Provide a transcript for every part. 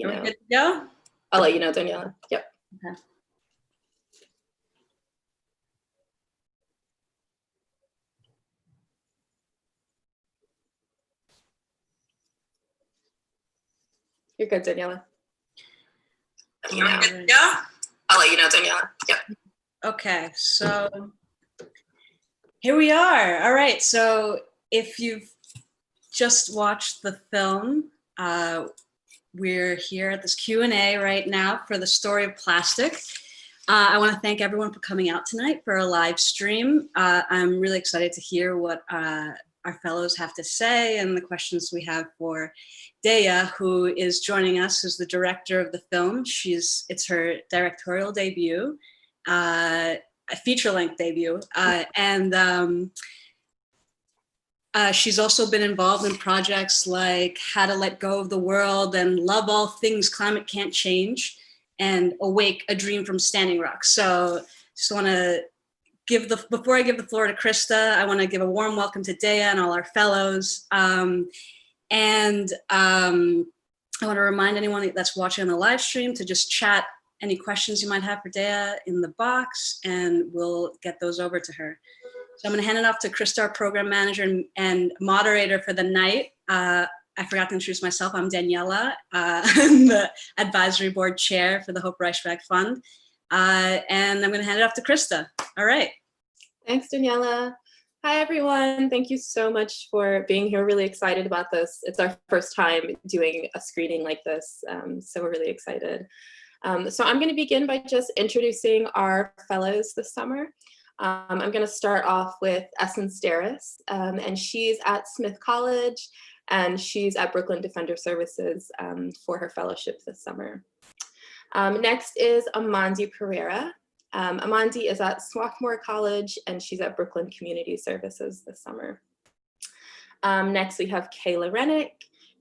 you know. Good to go? I'll let you know, Daniela. Yep. Okay. You're good, Daniela. You're good to go? I'll let you know, Daniela. Yep. Okay, so here we are. All right, so if you've just watched the film, we're here at this Q&A right now for the story of plastic. I want to thank everyone for coming out tonight for a live stream. I'm really excited to hear what our fellows have to say and the questions we have for Deia, who is joining us as the director of the film. It's her directorial debut, a feature-length debut, and she's also been involved in projects like How to Let Go of the World and Love All Things Climate Can't Change and Awake, A Dream from Standing Rock. So just want to before I give the floor to Krista, I want to give a warm welcome to Deia and all our fellows. I want to remind anyone that's watching on the live stream to just chat any questions you might have for Deia in the box, and we'll get those over to her. So I'm going to hand it off to Krista, our program manager and moderator for the night. I forgot to introduce myself. I'm Daniela. I'm the advisory board chair for the Hope Reichbach Fund. And I'm going to hand it off to Krista. All right. Thanks, Daniela. Hi, everyone. Thank you so much for being here. Really excited about this. It's our first time doing a screening like this, so we're really excited. So I'm going to begin by just introducing our fellows this summer. I'm going to start off with Essence Darris, and she's at Smith College, and she's at Brooklyn Defender Services for her fellowship this summer. Next is Amandi Pereira. Amandi is at Swarthmore College, and she's at Brooklyn Community Services this summer. Next, we have Kayla Renick.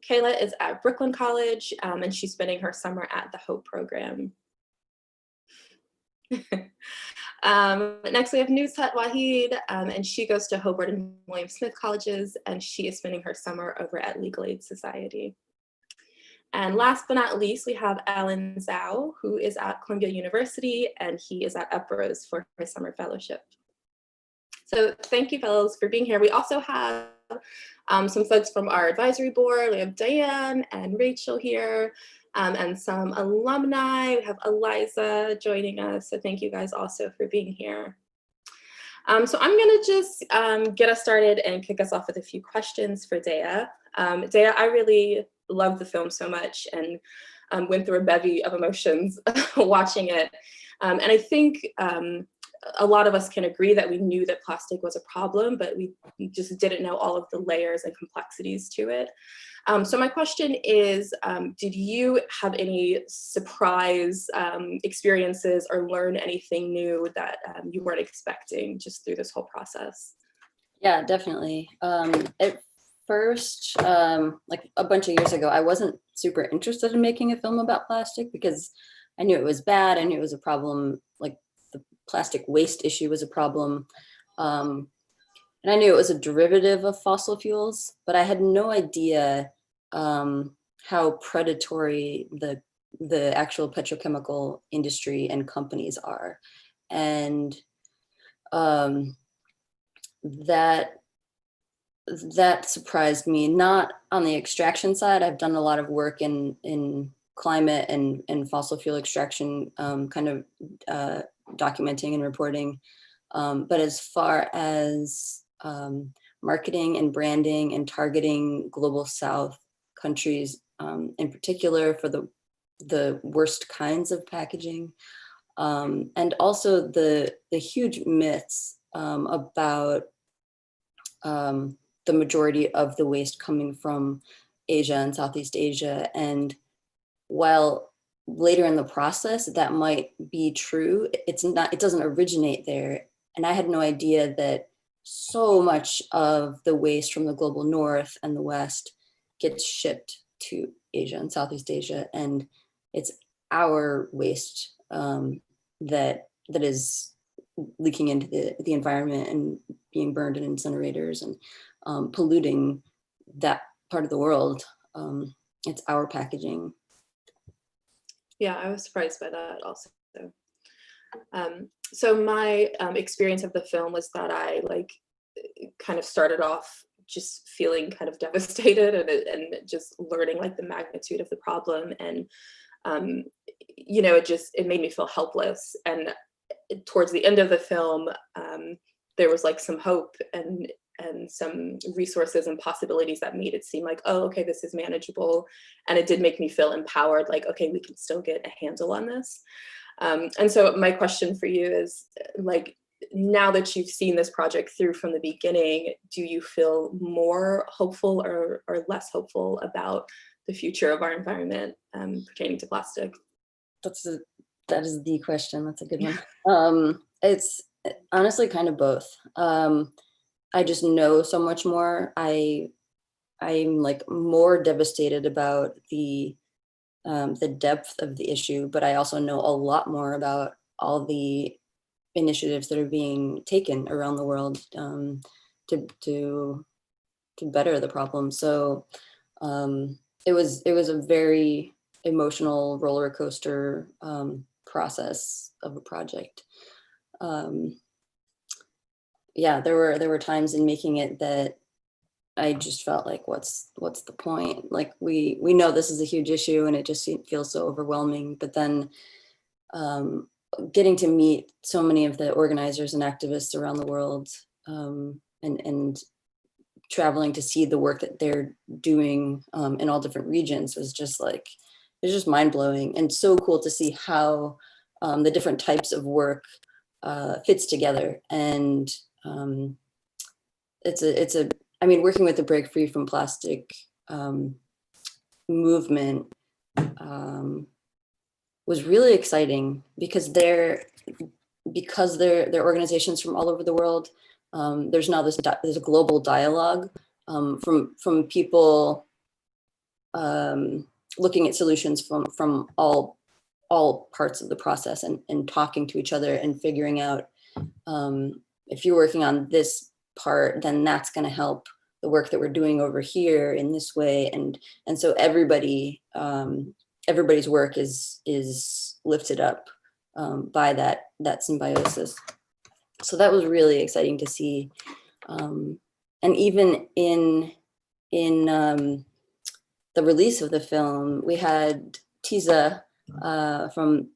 Kayla is at Brooklyn College, and she's spending her summer at the Hope program. Next, we have Nushat Waheed, and she goes to Hobart and William Smith Colleges, and she is spending her summer over at Legal Aid Society. And last but not least, we have Alan Zhao, who is at Columbia University, and he is at Uprose for his summer fellowship. So thank you, fellows, for being here. We also have some folks from our advisory board. We have Diane and Rachel here, and some alumni. We have Eliza joining us. So thank you guys also for being here. So I'm gonna just get us started and kick us off with a few questions for Deia. Deia, I really loved the film so much and went through a bevy of emotions watching it. And I think a lot of us can agree that we knew that plastic was a problem, but we just didn't know all of the layers and complexities to it. So my question is, did you have any surprise experiences or learn anything new that you weren't expecting just through this whole process? Yeah, definitely. At first, like a bunch of years ago, I wasn't super interested in making a film about plastic because I knew it was bad. I knew it was a problem, like the plastic waste issue was a problem. And I knew it was a derivative of fossil fuels, but I had no idea how predatory the actual petrochemical industry and companies are. And that surprised me, not on the extraction side. I've done a lot of work in climate and fossil fuel extraction, kind of documenting and reporting. But as far as marketing and branding and targeting global South countries, in particular for the worst kinds of packaging, and also the huge myths about the majority of the waste coming from Asia and Southeast Asia. And while later in the process that might be true, it doesn't originate there. And I had no idea that so much of the waste from the global North and the West gets shipped to Asia and Southeast Asia. And it's our waste that is leaking into the environment and being burned in incinerators and polluting that part of the world. It's our packaging. Yeah, I was surprised by that also. So my experience of the film was that I kind of started off just feeling kind of devastated and just learning like the magnitude of the problem. And, it made me feel helpless. And towards the end of the film, there was like some hope and some resources and possibilities that made it seem like, oh, okay, this is manageable. And it did make me feel empowered, like, okay, we can still get a handle on this. And so my question for you is, like, now that you've seen this project through from the beginning, do you feel more hopeful or less hopeful about the future of our environment pertaining to plastic? That is the question. That's a good one. It's honestly kind of both. I just know so much more. I'm like more devastated about the depth of the issue, but I also know a lot more about all the initiatives that are being taken around the world to better the problem. So it was a very emotional roller coaster process of a project. Yeah, there were times in making it that I just felt like, what's the point? Like we know this is a huge issue and it just feels so overwhelming. But then getting to meet so many of the organizers and activists around the world and traveling to see the work that they're doing in all different regions was just like, it's just mind blowing and so cool to see how the different types of work fits together. And I mean, working with the Break Free from Plastic movement was really exciting because they're organizations from all over the world. There's now there's a global dialogue from people looking at solutions from all parts of the process and talking to each other and figuring out if you're working on this part, then that's going to help the work that we're doing over here in this way. And so everybody's work is lifted up by that symbiosis. So that was really exciting to see. And even in the release of the film, we had Tiza from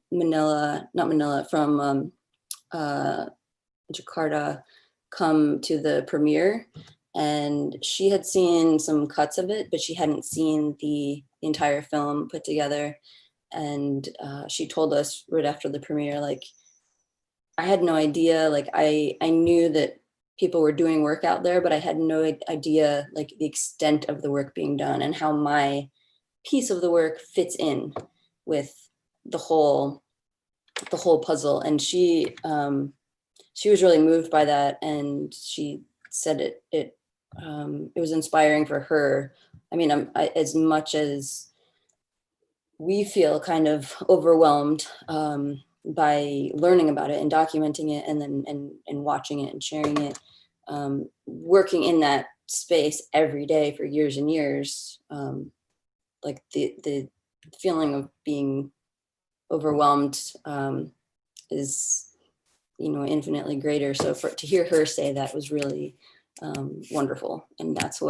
Jakarta come to the premiere, and she had seen some cuts of it, but she hadn't seen the entire film put together. And she told us right after the premiere, like, I had no idea, like I knew that people were doing work out there, but I had no idea like the extent of the work being done and how my piece of the work fits in with the whole puzzle. And she was really moved by that, and she said it was inspiring for her. I mean, as much as we feel kind of overwhelmed by learning about it and documenting it and then and watching it and sharing it, working in that space every day for years and years, like the feeling of being overwhelmed is, infinitely greater. So to hear her say that was really wonderful. And that's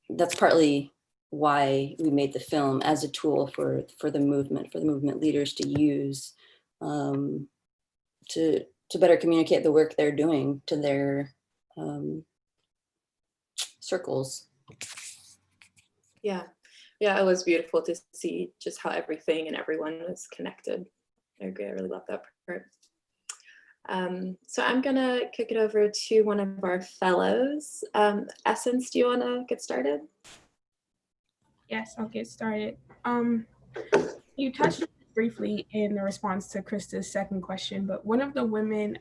that's partly why we made the film, as a tool for the movement leaders to use to better communicate the work they're doing to their circles. Yeah, it was beautiful to see just how everything and everyone was connected. I agree, I really love that part. So I'm gonna kick it over to one of our fellows. Essence, do you wanna get started? Yes, I'll get started. You touched briefly in the response to Krista's second question, but one of the women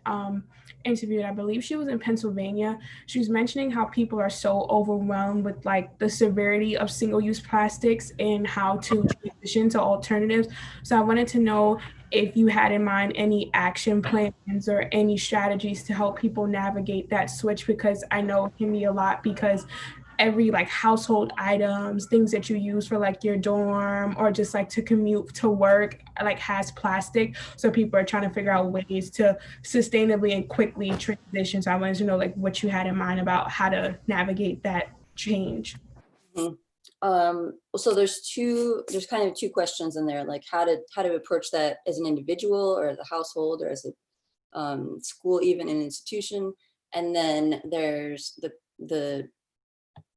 interviewed, I believe she was in Pennsylvania, she was mentioning how people are so overwhelmed with like the severity of single-use plastics and how to transition to alternatives. So I wanted to know if you had in mind any action plans or any strategies to help people navigate that switch, because I know it can be a lot, because every like household items, things that you use for like your dorm or just like to commute to work, like has plastic. So people are trying to figure out ways to sustainably and quickly transition. So I wanted to know like what you had in mind about how to navigate that change. So there's kind of two questions in there, like how to approach that as an individual or as a household or as a school, even an institution. And then there's the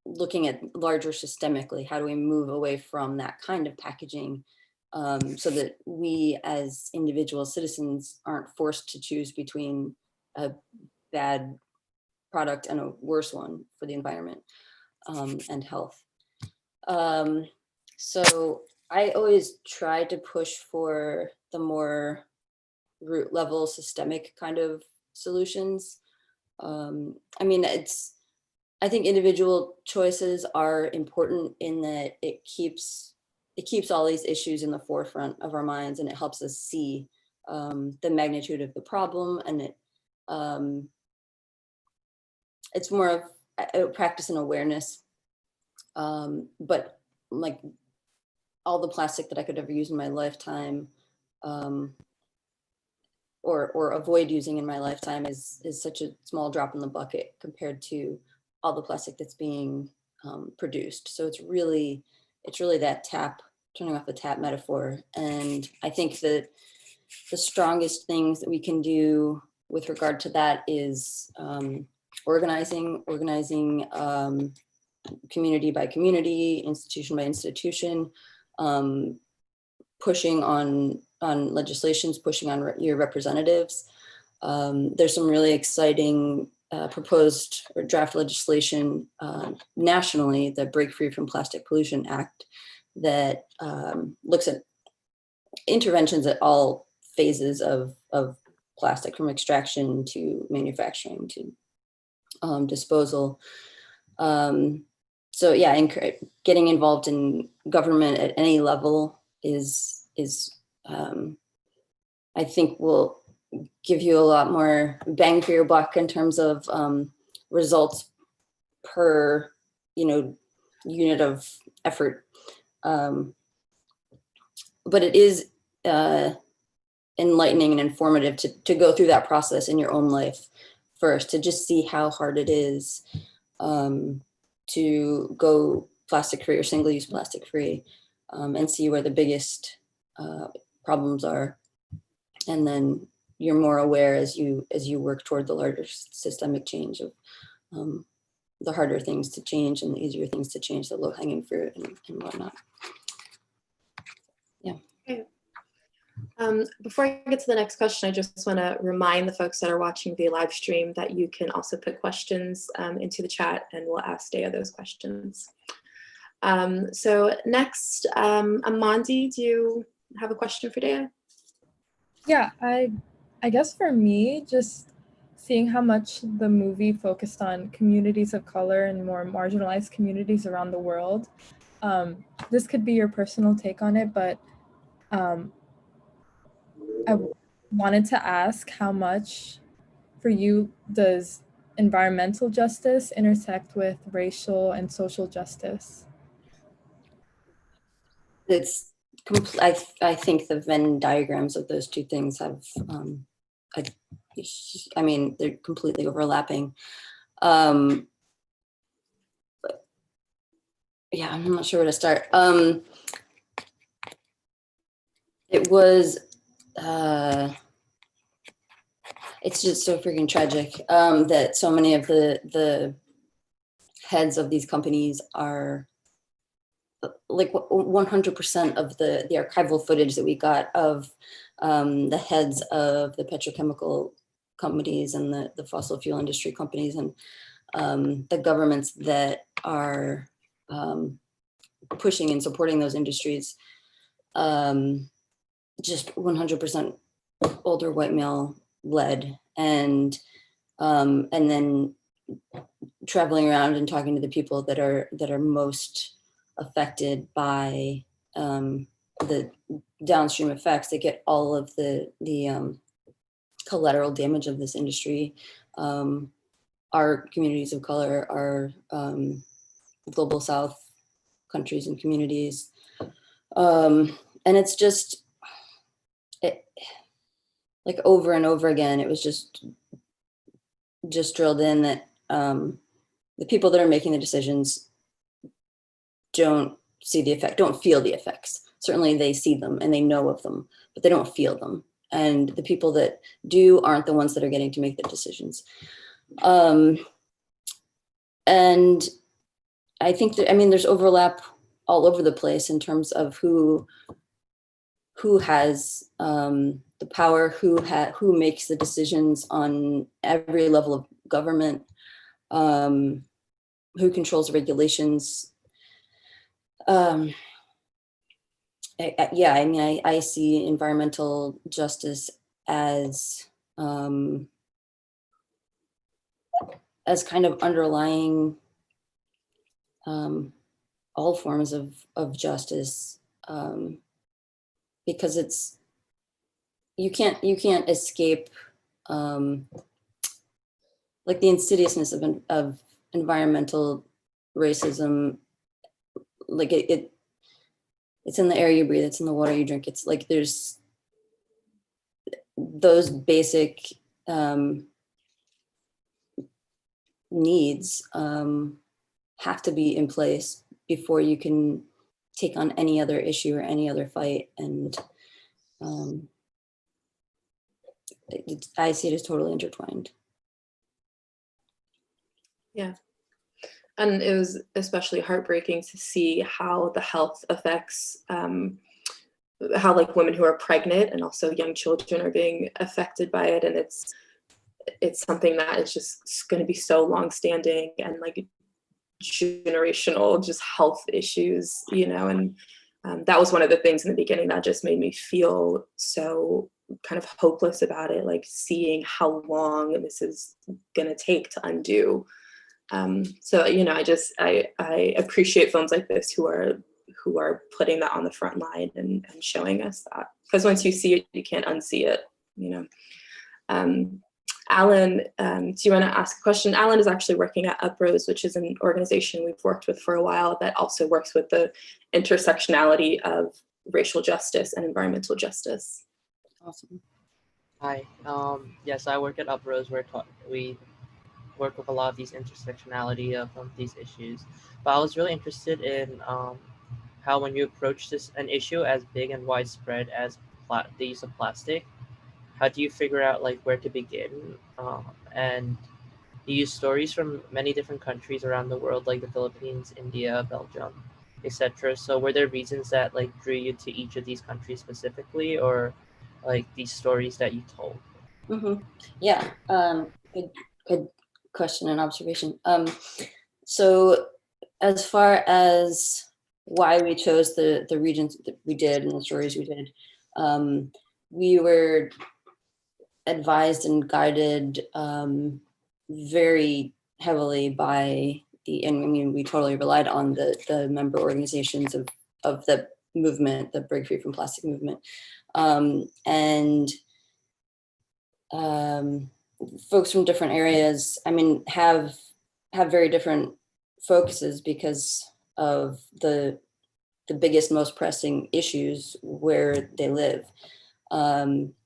looking at larger systemically, how do we move away from that kind of packaging so that we as individual citizens aren't forced to choose between a bad product and a worse one for the environment and health. So I always try to push for the more root level systemic kind of solutions. I mean, I think individual choices are important in that it keeps all these issues in the forefront of our minds, and it helps us see the magnitude of the problem, and it's more of a practice and awareness. But like all the plastic that I could ever use in my lifetime, or avoid using in my lifetime is such a small drop in the bucket compared to all the plastic that's being produced. So it's really that turning off the tap metaphor. And I think that the strongest things that we can do with regard to that is organizing community by community, institution by institution, pushing on legislations, pushing on your representatives. There's some really exciting proposed or draft legislation nationally, the Break Free from Plastic Pollution Act, that looks at interventions at all phases of plastic, from extraction to manufacturing to disposal. So yeah, getting involved in government at any level is I think will give you a lot more bang for your buck in terms of results per unit of effort. But it is enlightening and informative to go through that process in your own life first, to just see how hard it is to go plastic free or single-use plastic free, and see where the biggest problems are. And then you're more aware as you work toward the larger systemic change of the harder things to change and the easier things to change, the low-hanging fruit and whatnot. Yeah. Okay. Before I get to the next question, I just want to remind the folks that are watching via live stream that you can also put questions into the chat, and we'll ask Deia those questions. So next, Amandi, do you have a question for Deia? Yeah, I guess for me, just seeing how much the movie focused on communities of color and more marginalized communities around the world. This could be your personal take on it, but I wanted to ask how much for you does environmental justice intersect with racial and social justice? It's I think the Venn diagrams of those two things have I mean, they're completely overlapping. But yeah, I'm not sure where to start. It was it's just so freaking tragic that so many of the heads of these companies are like 100% of the archival footage that we got of the heads of the petrochemical companies and the fossil fuel industry companies and the governments that are pushing and supporting those industries, just 100% older white male led, and then traveling around and talking to the people that are most affected by the downstream effects that get all of the collateral damage of this industry. Our communities of color are global South countries and communities. And it's just, like over and over again, it was just drilled in that the people that are making the decisions don't see the effect, don't feel the effects. Certainly they see them and they know of them, but they don't feel them. And the people that do aren't the ones that are getting to make the decisions. And I think that, I mean, there's overlap all over the place in terms of who has the power, who makes the decisions on every level of government, who controls regulations. Yeah, I mean, I see environmental justice as kind of underlying all forms of justice, because it's, you can't escape like the insidiousness of environmental racism. Like it's in the air you breathe, it's in the water you drink. It's like there's those basic needs have to be in place before you can take on any other issue or any other fight. And I see it as totally intertwined. Yeah. And it was especially heartbreaking to see how the health effects, how like women who are pregnant and also young children are being affected by it. And it's something that is just going to be so long-standing and like generational, just health issues, you know. And that was one of the things in the beginning that just made me feel so kind of hopeless about it, like seeing how long this is going to take to undo. So, you know, I appreciate films like this who are putting that on the front line and showing us that, because once you see it, you can't unsee it, you know. Alan, do you want to ask a question? Alan is actually working at Uprose, which is an organization we've worked with for a while that also works with the intersectionality of racial justice and environmental justice. Awesome. Hi. Yes, I work at Uprose. We work with a lot of these intersectionality of these issues. But I was really interested in how when you approach an issue as big and widespread as the use of plastic, how do you figure out like where to begin? And you use stories from many different countries around the world, like the Philippines, India, Belgium, etc. So were there reasons that like drew you to each of these countries specifically, or like these stories that you told? Mm-hmm. Yeah, good question and observation. So as far as why we chose the regions that we did and the stories we did, we were advised and guided very heavily by and I mean, we totally relied on the member organizations of the movement, the Break Free from Plastic movement. And folks from different areas, I mean, have very different focuses because of the biggest, most pressing issues where they live.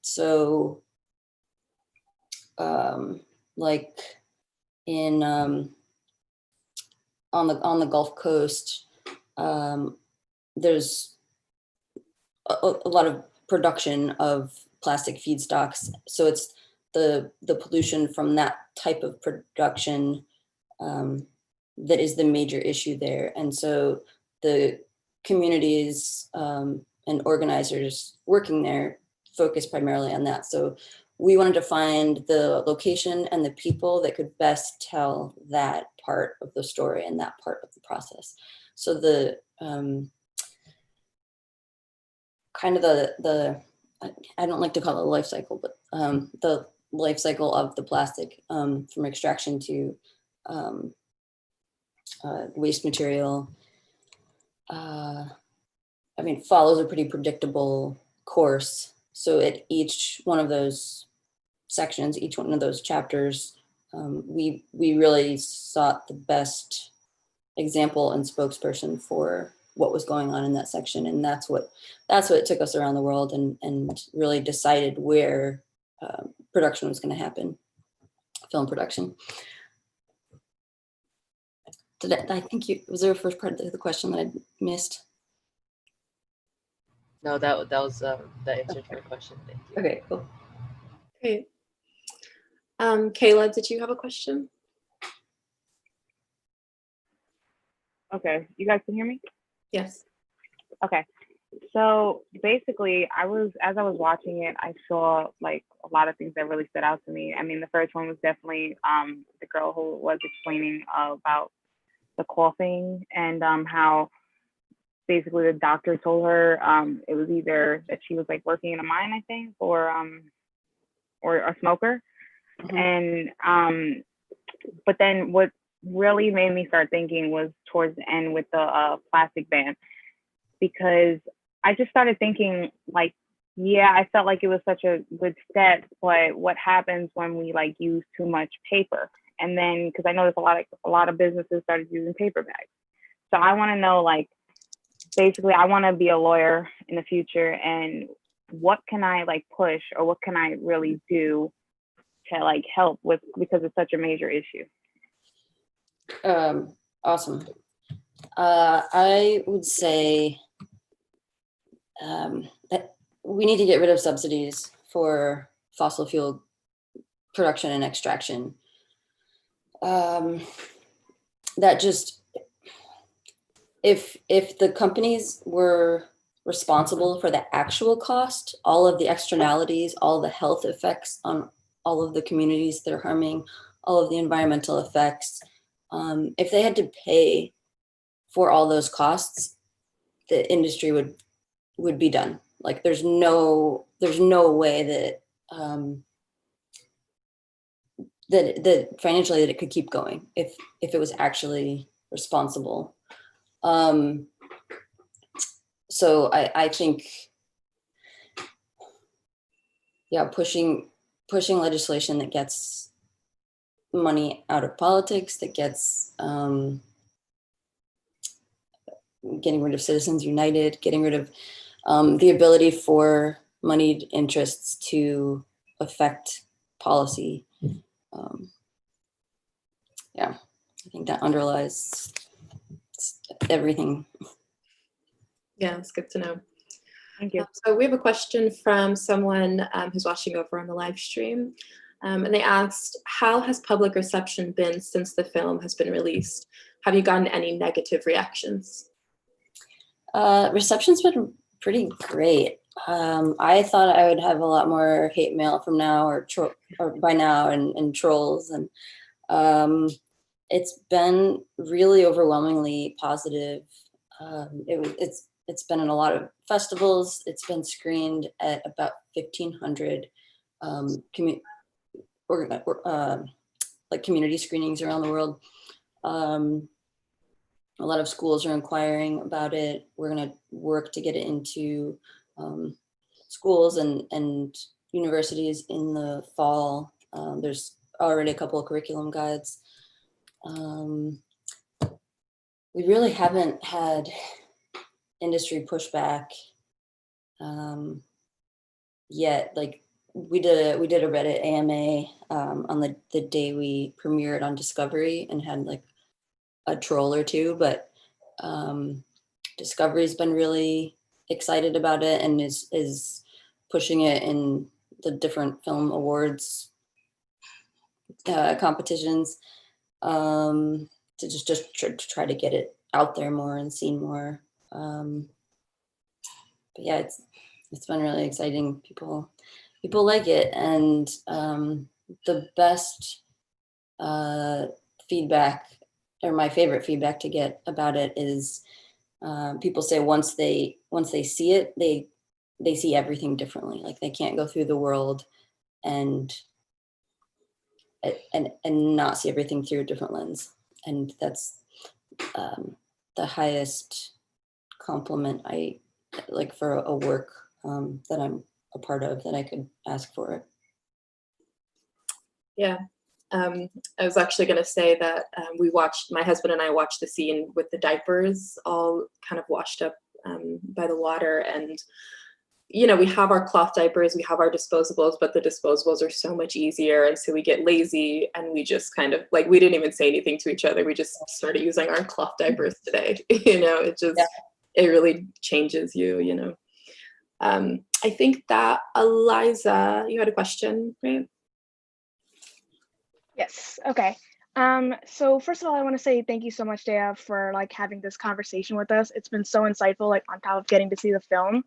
So like in on the Gulf Coast, there's a lot of production of plastic feedstocks. So it's the pollution from that type of production that is the major issue there. And so the communities and organizers working there focus primarily on that. So we wanted to find the location and the people that could best tell that part of the story and that part of the process. So the kind of the I don't like to call it a life cycle, but the life cycle of the plastic from extraction to waste material, I mean, follows a pretty predictable course. So at each one of those sections, each one of those chapters, we really sought the best example and spokesperson for what was going on in that section. And that's what took us around the world and really decided where production was going to happen, film production. I think was there a first part of the question that I missed? No, that was the answer to your question. Thank you. Okay, cool. Great. Kayla, did you have a question? Okay, you guys can hear me? Yes. Okay. So basically, as I was watching it, I saw like a lot of things that really stood out to me. I mean, the first one was definitely the girl who was explaining about the coughing and how basically the doctor told her it was either that she was like working in a mine, I think, or a smoker. And but then what really made me start thinking was towards the end with the plastic ban, because I just started thinking like, yeah, I felt like it was such a good step, but what happens when we like use too much paper? And then, because I noticed a lot of businesses started using paper bags. So I want to know, like, basically, I want to be a lawyer in the future, and what can I like push, or what can I really do to like help with, because it's such a major issue. Awesome. I would say that we need to get rid of subsidies for fossil fuel production and extraction. That just, if the companies were responsible for the actual cost, all of the externalities, all the health effects on all of the communities that are harming, all of the environmental effects, if they had to pay for all those costs, the industry would be done. Like there's no way that that financially that it could keep going if it was actually responsible. So I think, yeah, pushing legislation that gets money out of politics, that gets getting rid of Citizens United, getting rid of the ability for moneyed interests to affect policy. Yeah, I think that underlies everything. Yeah, it's good to know. Thank you. So we have a question from someone who's watching over on the live stream. And they asked, how has public reception been since the film has been released? Have you gotten any negative reactions? Reception's been pretty great. I thought I would have a lot more hate mail from now or by now and trolls, and it's been really overwhelmingly positive. It's been in a lot of festivals. It's been screened at about 1,500 like community screenings around the world. A lot of schools are inquiring about it. We're going to work to get it into schools and universities in the fall. There's already a couple of curriculum guides. We really haven't had industry pushback yet. Like we did a Reddit AMA on the day we premiered on Discovery and had like a troll or two, but Discovery's been really excited about it and is pushing it in the different film awards competitions to just try to get it out there more and seen more. But yeah, it's been really exciting. People like it, and the best feedback, or my favorite feedback to get about it, is people say once they see it, they see everything differently. Like they can't go through the world and not see everything through a different lens, and that's the highest compliment I like for a work that I'm a part of that I could ask for it. Yeah. I was actually going to say that my husband and I watched the scene with the diapers all kind of washed up by the water. And, you know, we have our cloth diapers, we have our disposables, but the disposables are so much easier. And so we get lazy and we just kind of like, we didn't even say anything to each other. We just started using our cloth diapers today. You know, it just, it really changes you, you know. I think that Eliza, you had a question, right? Yes. Okay. So first of all, I want to say thank you so much, Deia, for like having this conversation with us. It's been so insightful, like on top of getting to see the film.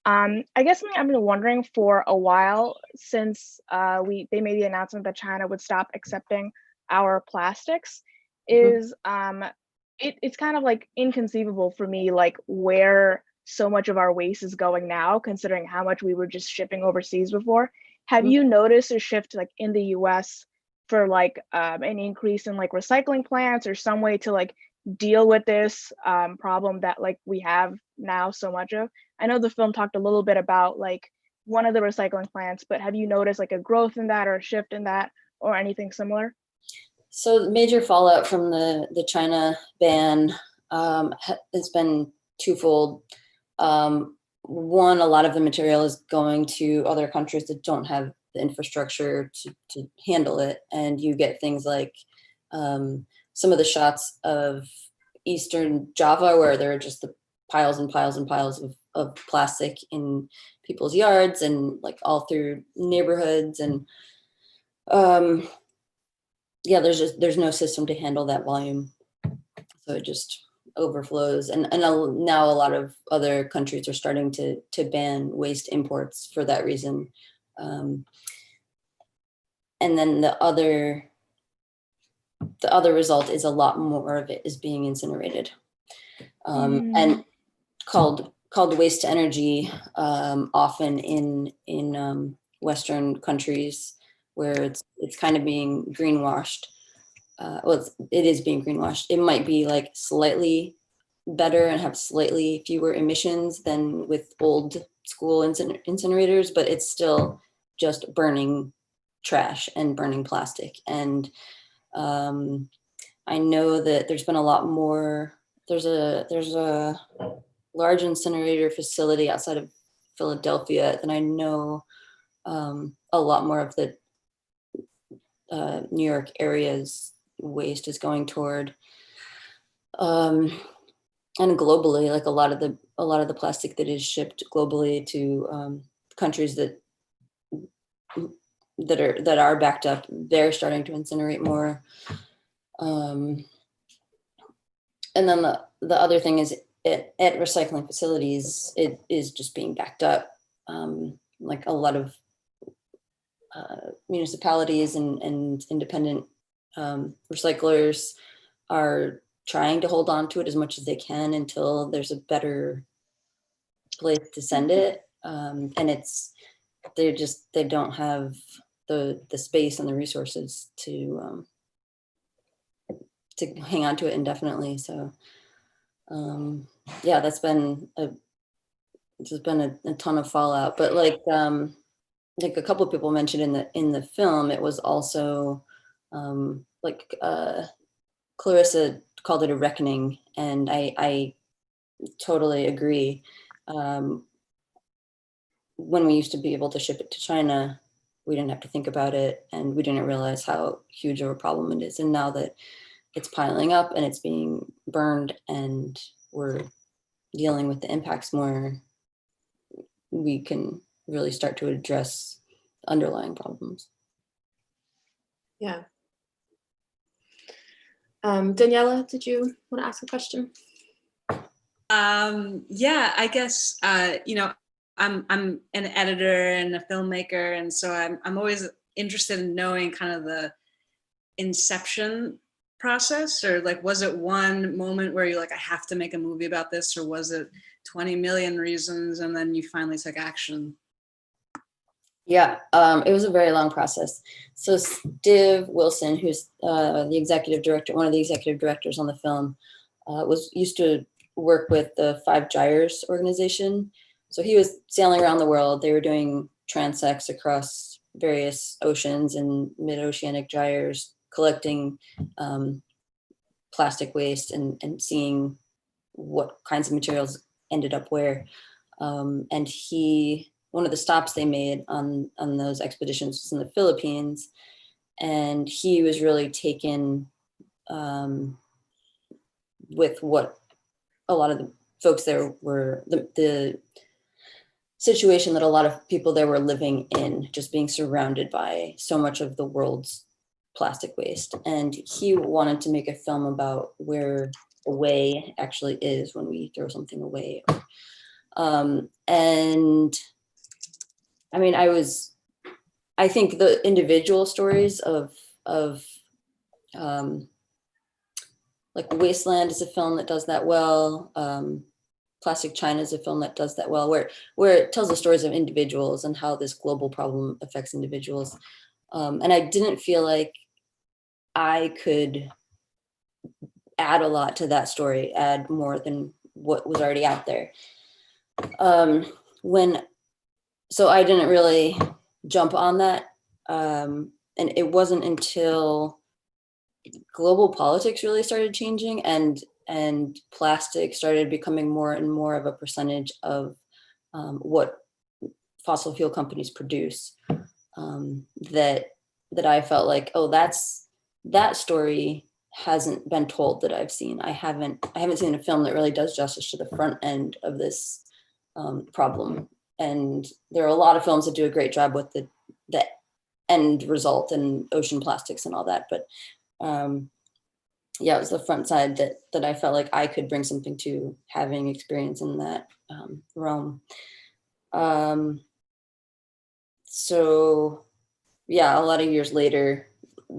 I guess something I've been wondering for a while since they made the announcement that China would stop accepting our plastics is it's kind of like inconceivable for me, like where so much of our waste is going now, considering how much we were just shipping overseas before. Have you noticed a shift like in the US for like an increase in like recycling plants or some way to like deal with this problem that like we have now so much of? I know the film talked a little bit about like one of the recycling plants, but have you noticed like a growth in that or a shift in that or anything similar? So the major fallout from the China ban has been twofold. One, a lot of the material is going to other countries that don't have the infrastructure to handle it. And you get things like some of the shots of Eastern Java where there are just the piles and piles and piles of plastic in people's yards and like all through neighborhoods. And there's no system to handle that volume. So it just overflows. And now a lot of other countries are starting to ban waste imports for that reason. And then the other result is a lot more of it is being incinerated. And called waste to energy, often in Western countries where it's kind of being greenwashed. It is being greenwashed. It might be like slightly better and have slightly fewer emissions than with old school incinerators, but it's still just burning trash and burning plastic. And I know that there's been a lot more. There's a large incinerator facility outside of Philadelphia, and I know a lot more of the New York area's waste is going toward, and globally, like a lot of the plastic that is shipped globally to countries that are backed up, they're starting to incinerate more. And then the other thing is at recycling facilities, it is just being backed up. Like a lot of municipalities and independent recyclers are trying to hold on to it as much as they can until there's a better place to send it. And they don't have the space and the resources to hang on to it indefinitely. So that's been a ton of fallout. But like a couple of people mentioned in the film, it was also Clarissa called it a reckoning, and I totally agree. When we used to be able to ship it to China, we didn't have to think about it, and we didn't realize how huge of a problem it is. And now that it's piling up and it's being burned and we're dealing with the impacts more, we can really start to address underlying problems. Yeah. Daniela, did you want to ask a question? I guess I'm an editor and a filmmaker, and so I'm always interested in knowing kind of the inception process, or like, was it one moment where you're like, I have to make a movie about this, or was it 20 million reasons and then you finally took action? Yeah, it was a very long process. So Steve Wilson, who's the executive director, one of the executive directors on the film, used to work with the Five Gyres organization. So he was sailing around the world. They were doing transects across various oceans and mid-oceanic gyres, collecting plastic waste and seeing what kinds of materials ended up where. And one of the stops they made on those expeditions was in the Philippines, and he was really taken with what a lot of the folks there were, the situation that a lot of people there were living in, just being surrounded by so much of the world's plastic waste. And he wanted to make a film about where away actually is when we throw something away. And I mean, I think the individual stories of like Wasteland is a film that does that well. Plastic China is a film that does that well, where it tells the stories of individuals and how this global problem affects individuals. And I didn't feel like I could add a lot to that story, add more than what was already out there. So I didn't really jump on that. And it wasn't until global politics really started changing and plastic started becoming more and more of a percentage of what fossil fuel companies produce, that I felt like, oh, that story hasn't been told that I've seen. I haven't seen a film that really does justice to the front end of this problem. And there are a lot of films that do a great job with the end result and ocean plastics and all that, but yeah, it was the front side that I felt like I could bring something to, having experience in that realm. So yeah, a lot of years later,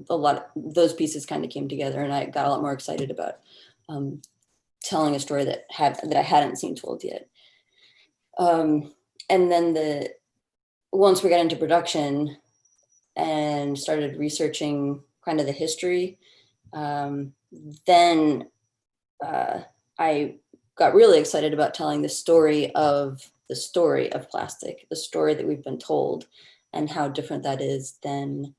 a lot of those pieces kind of came together, and I got a lot more excited about telling a story that I hadn't seen told yet. And then once we got into production and started researching kind of the history, then I got really excited about telling the story of plastic, the story that we've been told, and how different that is than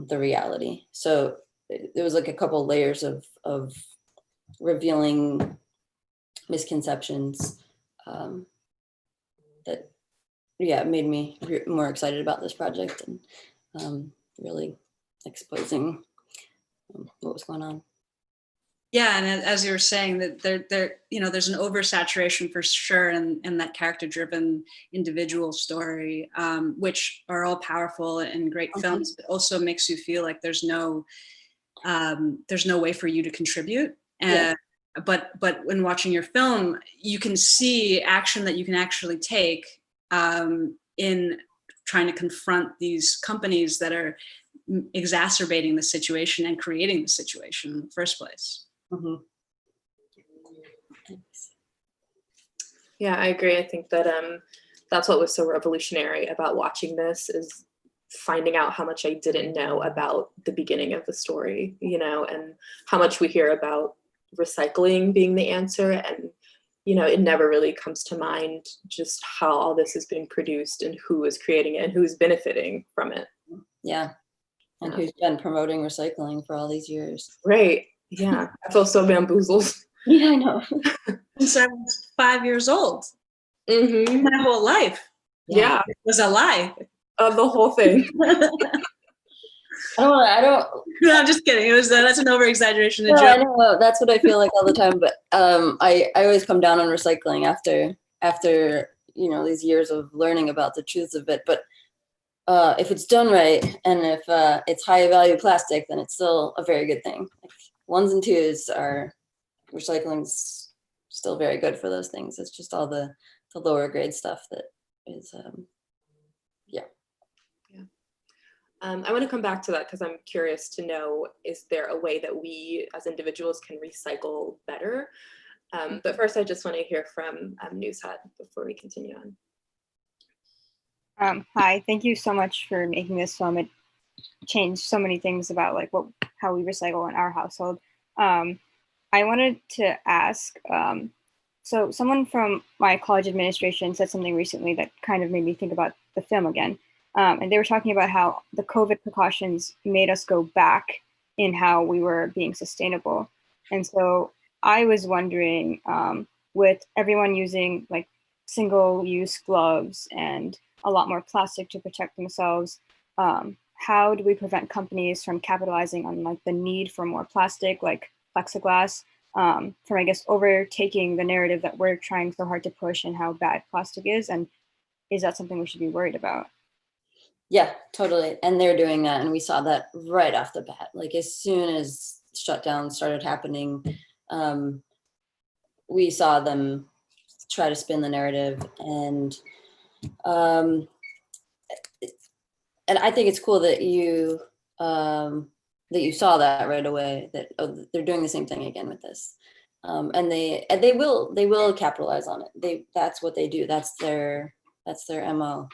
the reality. So there was like a couple layers of revealing misconceptions that, yeah, made me more excited about this project and really exposing what was going on. Yeah, and as you were saying, that there's an oversaturation for sure in that character-driven individual story, which are all powerful and great films, but also makes you feel like there's no way for you to contribute. Yeah. But when watching your film, you can see action that you can actually take in trying to confront these companies that are exacerbating the situation and creating the situation in the first place. Mm-hmm. Yeah, I agree. I think that that's what was so revolutionary about watching this, is finding out how much I didn't know about the beginning of the story, and how much we hear about recycling being the answer. And, it never really comes to mind just how all this is being produced and who is creating it and who's benefiting from it. Yeah. And who's been promoting recycling for all these years. Right. Yeah. I feel so bamboozled. Yeah, I know. Since I was 5 years old. Mm-hmm. My whole life. Yeah. It was a lie. The whole thing. I don't. No, I'm just kidding. That's an over-exaggeration. No, I know. That's what I feel like all the time. But I always come down on recycling after these years of learning about the truths of it. But if it's done right, and if it's high value plastic, then it's still a very good thing. Like, 1s and 2s are recycling's still very good for those things. It's just all the lower grade stuff that is yeah. I want to come back to that because I'm curious to know, is there a way that we as individuals can recycle better? But first, I just want to hear from Nushat before we continue on. Hi, thank you so much for making this film. It changed so many things about how we recycle in our household. I wanted to ask, so someone from my college administration said something recently that kind of made me think about the film again. And they were talking about how the COVID precautions made us go back in how we were being sustainable. And so I was wondering, with everyone using like single-use gloves and a lot more plastic to protect themselves, how do we prevent companies from capitalizing on like the need for more plastic, like plexiglass, from I guess overtaking the narrative that we're trying so hard to push and how bad plastic is? And is that something we should be worried about? Yeah, totally. And they're doing that. And we saw that right off the bat. Like as soon as shutdowns started happening, we saw them try to spin the narrative. And I think it's cool that you saw that right away, that they're doing the same thing again with this. And they will capitalize on it. That's what they do. That's their MO.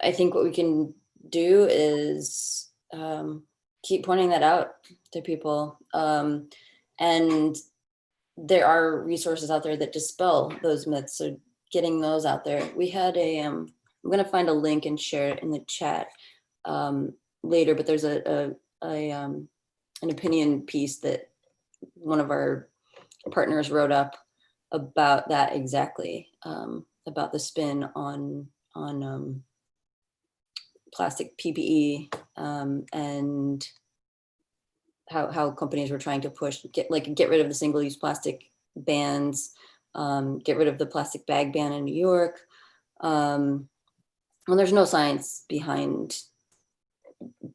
I think what we can do is keep pointing that out to people. And there are resources out there that dispel those myths. So getting those out there. We had I'm going to find a link and share it in the chat later, but there's an opinion piece that one of our partners wrote up about that exactly, about the spin on plastic PPE, and how companies were trying to push get rid of the single-use plastic bans, get rid of the plastic bag ban in New York. Well, there's no science behind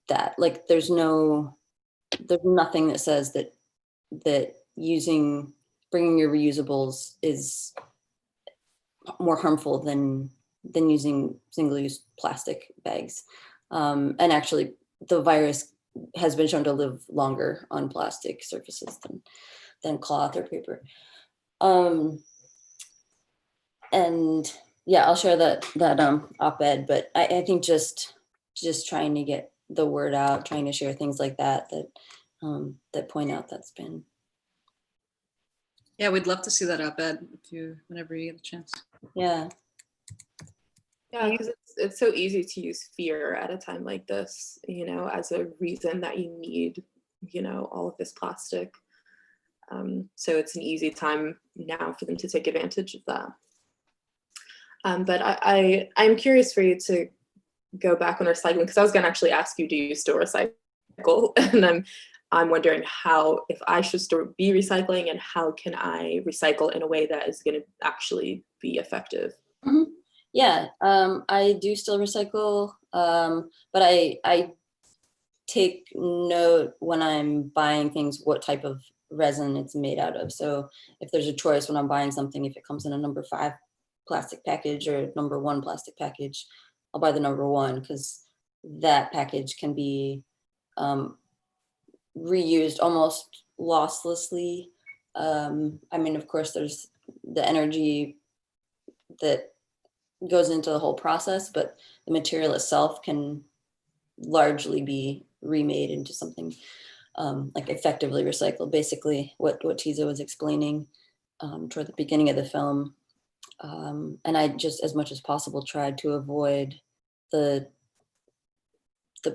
that. Like there's nothing that says that bringing your reusables is more harmful than using single-use plastic bags. And actually the virus has been shown to live longer on plastic surfaces than cloth or paper. And yeah, I'll share that op-ed, but I think just trying to get the word out, trying to share things like that point out that spin. Yeah, we'd love to see that op-ed whenever you get a chance. Yeah. Yeah, because it's so easy to use fear at a time like this, as a reason that you need, all of this plastic. So it's an easy time now for them to take advantage of that. But I'm curious for you to go back on recycling, because I was going to actually ask you, do you still recycle? And I'm wondering if I should still be recycling, and how can I recycle in a way that is going to actually be effective? Mm-hmm. Yeah, I do still recycle, but I take note when I'm buying things what type of resin it's made out of. So if there's a choice when I'm buying something, if it comes in a number 5 plastic package or number 1 plastic package, I'll buy the number 1, because that package can be reused almost losslessly. I mean, of course, there's the energy that goes into the whole process, but the material itself can largely be remade into something like effectively recycled. Basically, what Tiza was explaining toward the beginning of the film. And I just, as much as possible, tried to avoid the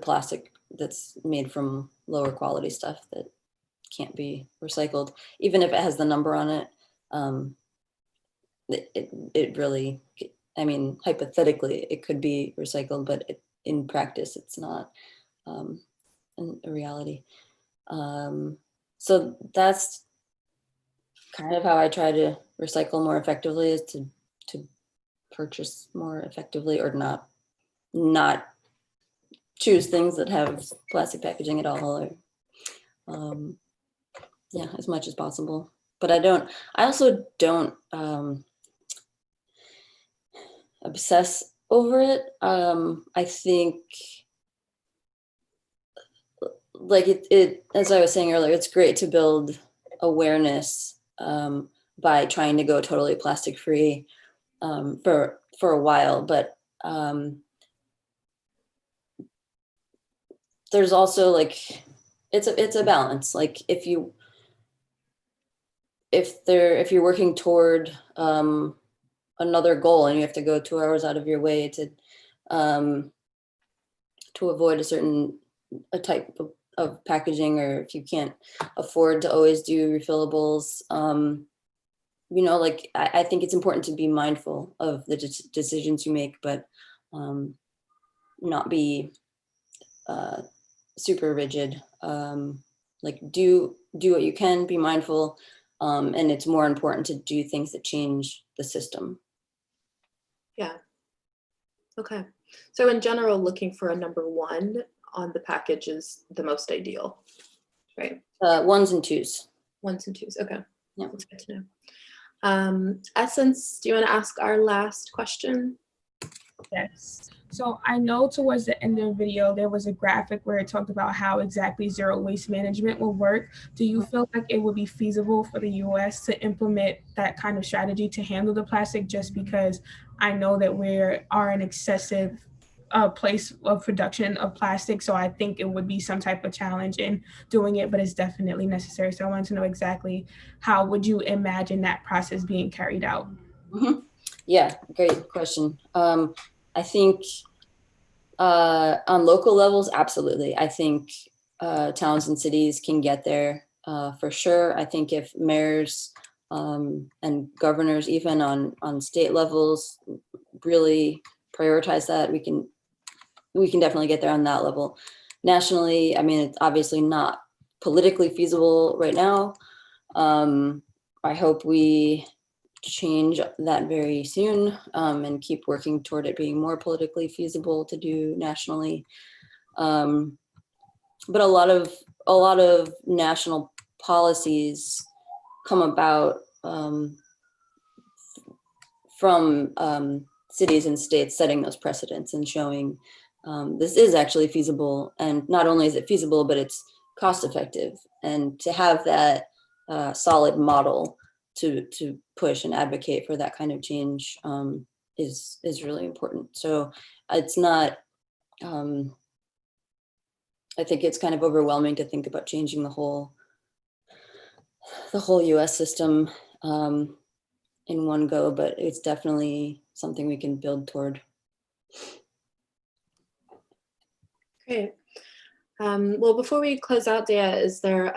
plastic that's made from lower quality stuff that can't be recycled, even if it has the number on it. It really, I mean, hypothetically, it could be recycled, but in practice, it's not a reality. So that's kind of how I try to recycle more effectively, is to purchase more effectively, or not choose things that have plastic packaging at all, or yeah, as much as possible. But I also don't obsess over it. I think, like it, as I was saying earlier, it's great to build awareness by trying to go totally plastic free for a while, but there's also like it's a balance. Like if you're working toward a another goal and you have to go 2 hours out of your way to avoid a type of packaging, or if you can't afford to always do refillables, like I think it's important to be mindful of the decisions you make, but not be super rigid. Like do what you can, be mindful, and it's more important to do things that change the system. Yeah. Okay. So in general, looking for a number 1 on the package is the most ideal, right? 1s and 2s. 1s and 2s. Okay. Yeah. That's good to know. Essence, do you want to ask our last question? Yes. So I know towards the end of the video, there was a graphic where it talked about how exactly zero waste management will work. Do you feel like it would be feasible for the US to implement that kind of strategy to handle the plastic, just because I know that we are an excessive place of production of plastic. So I think it would be some type of challenge in doing it, but it's definitely necessary. So I wanted to know exactly how would you imagine that process being carried out? Mm-hmm. Yeah, great question. I think on local levels, absolutely. I think towns and cities can get there for sure. I think if mayors and governors, even on state levels, really prioritize that, we can definitely get there on that level. Nationally, I mean, it's obviously not politically feasible right now. I hope we change that very soon, and keep working toward it being more politically feasible to do nationally. But a lot of national policies come about from cities and states setting those precedents and showing this is actually feasible, and not only is it feasible, but it's cost effective. And to have that solid model to push and advocate for that kind of change is really important. So it's not, I think it's kind of overwhelming to think about changing the whole US system in one go, but it's definitely something we can build toward. Great. Well, before we close out, Deia, is there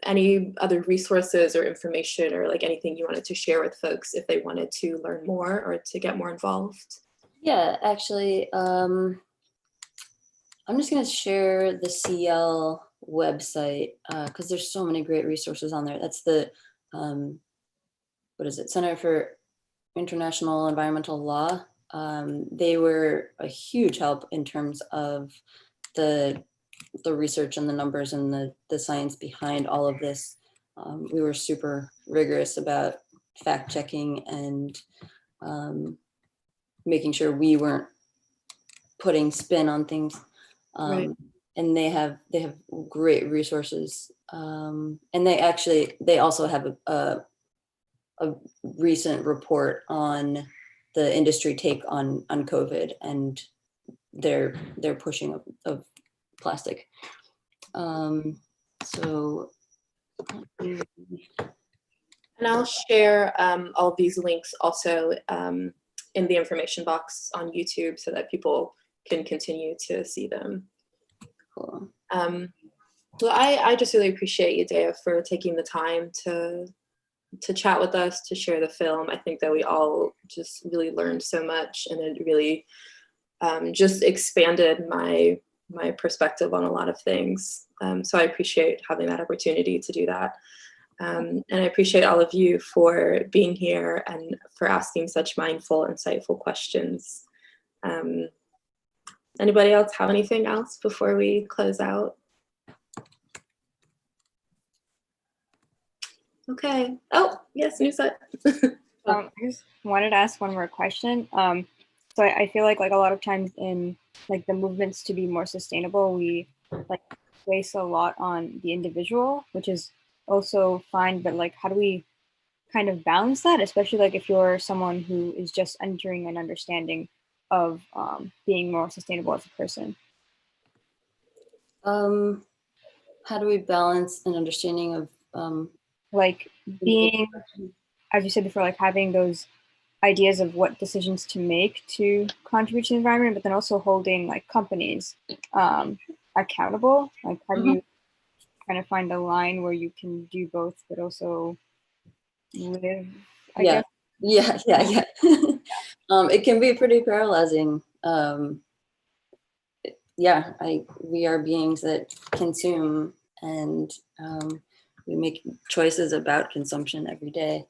any other resources or information or like anything you wanted to share with folks if they wanted to learn more or to get more involved? Yeah, actually, I'm just going to share the CL website because there's so many great resources on there. That's the, what is it, Center for International Environmental Law. They were a huge help in terms of the research and the numbers and the science behind all of this. We were super rigorous about fact checking and making sure we weren't putting spin on things. Right. And they have great resources. And they also have a recent report on the industry take on COVID and their pushing of plastic. So, and I'll share all of these links also in the information box on YouTube so that people can continue to see them. Cool. Well, I just really appreciate you, Deia, for taking the time to chat with us, to share the film. I think that we all just really learned so much, and it really just expanded my perspective on a lot of things. So I appreciate having that opportunity to do that. And I appreciate all of you for being here and for asking such mindful, insightful questions. Anybody else have anything else before we close out? Okay. Oh, yes, Nusat. I just wanted to ask one more question. So I feel like a lot of times in like the movements to be more sustainable, we like place a lot on the individual, which is also fine, but like how do we kind of balance that, especially like if you're someone who is just entering an understanding of being more sustainable as a person? How do we balance an understanding of like being, as you said before, like having those ideas of what decisions to make to contribute to the environment, but then also holding like companies accountable. Like how do you kind of find a line where you can do both, but also live, I guess? Yeah. It can be pretty paralyzing. We are beings that consume, and we make choices about consumption every day,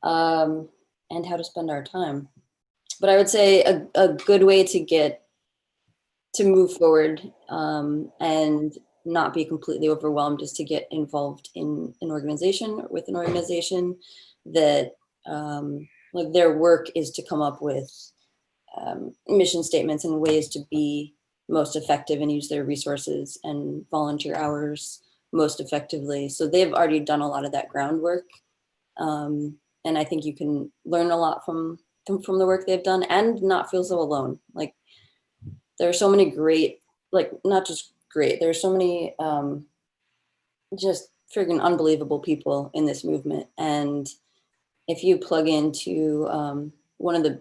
and how to spend our time. But I would say a good way to move forward and not be completely overwhelmed is to get involved in an organization, with an organization that like their work is to come up with mission statements and ways to be most effective and use their resources and volunteer hours most effectively. So they've already done a lot of that groundwork. And I think you can learn a lot from the work they've done and not feel so alone. Like there are so many great, like not just great, there are so many just friggin' unbelievable people in this movement. And if you plug into one of the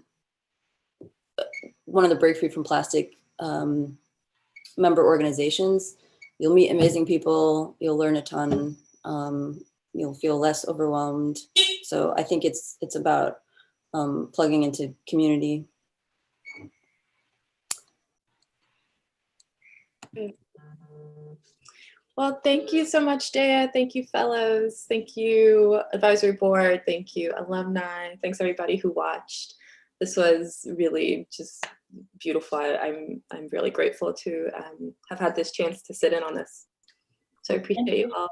Break Free from Plastic member organizations, you'll meet amazing people, you'll learn a ton, you'll feel less overwhelmed. So I think it's about plugging into community. Well, thank you so much, Deia. Thank you, fellows. Thank you, advisory board. Thank you, alumni. Thanks everybody who watched. This was really just beautiful. I'm really grateful to have had this chance to sit in on this. So I appreciate you all.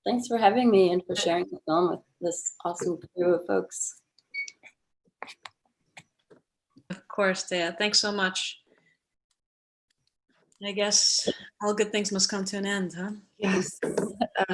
Thanks for having me and for sharing the film with this awesome crew of folks. Of course, Deia. Thanks so much. I guess all good things must come to an end, huh? Yes.